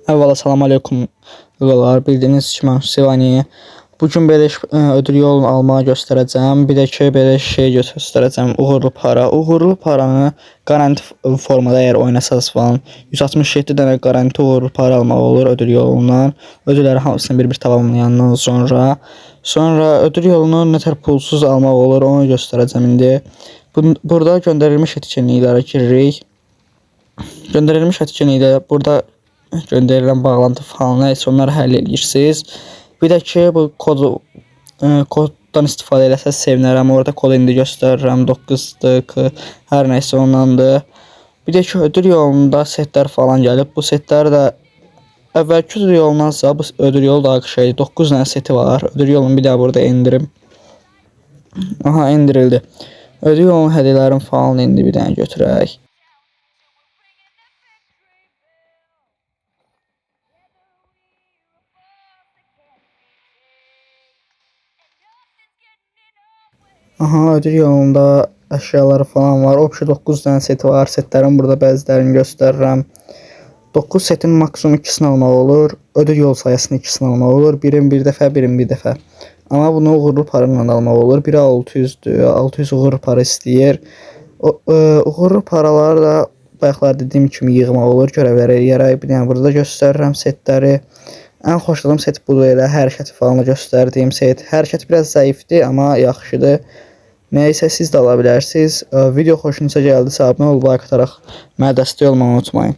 Əvvəla salam aleykum qıqalar. Bildiyiniz kimi mən Sivaniyə. Bugün belə ödül yolunu almağı göstərəcəm. Bir də ki belə şey göstərəcəm. Uğurlu para. Uğurlu paranı qaranti formada əgər oynasaz falan 167 dənə qaranti uğurlu para almaq olur ödül yolundan. Ödülləri hamısını bir-bir tamamlayandan sonra ödül yolunu nətər pulsuz almaq olur onu göstərəcəm indi. Burada göndərilmiş etkinliklərə giririk. Göndərilmiş etkinlikdə burada göndərilən bağlantı falan nəysə onları həll edirsiniz. Bir də ki bu koddan istifadə eləsəz sevinərəm. Orada kodu indi göstərirəm. 9'dır, hər nəysə ondandır. Bir də ki ödül yolunda setlər falan gəlib. Bu setlər də əvvəlki ödül yolundansa bu ödül yolu daha şeydir. 9 dənə seti var. Ödül yolunu bir daha burada indirim. Aha, indirildi. Ödül yolunun hədiyyələrini falan indi bir dənə götürək. Aha, ödül yolunda əşyaları falan var. Opşi 9 dənə seti var. Setlərin burada bəzilərini göstərirəm. 9 setin maksimum 2'sini almaq olur. Ödül yol sayəsini 2'sini almaq olur. Birin bir dəfə, birin bir dəfə. Amma bunu uğurlu parayla almaq olur. Biri 600'dür. 600 uğurlu para istəyir. Uğurlu paraları da bayaqlar dediyim kimi yığmaq olur. Görevləri eləyərək. Bir dənə burada göstərirəm setləri. Ən xoşladığım set budur elə. Hərəkəti falan da göstərdiyim set. Hərəkət biraz zəifdir, amma yaxşıdır. Nəysə siz də ala bilərsiniz. Video xoşunuza gəldisə abunə olub like ataraq mənə dəstək olmağı unutmayın.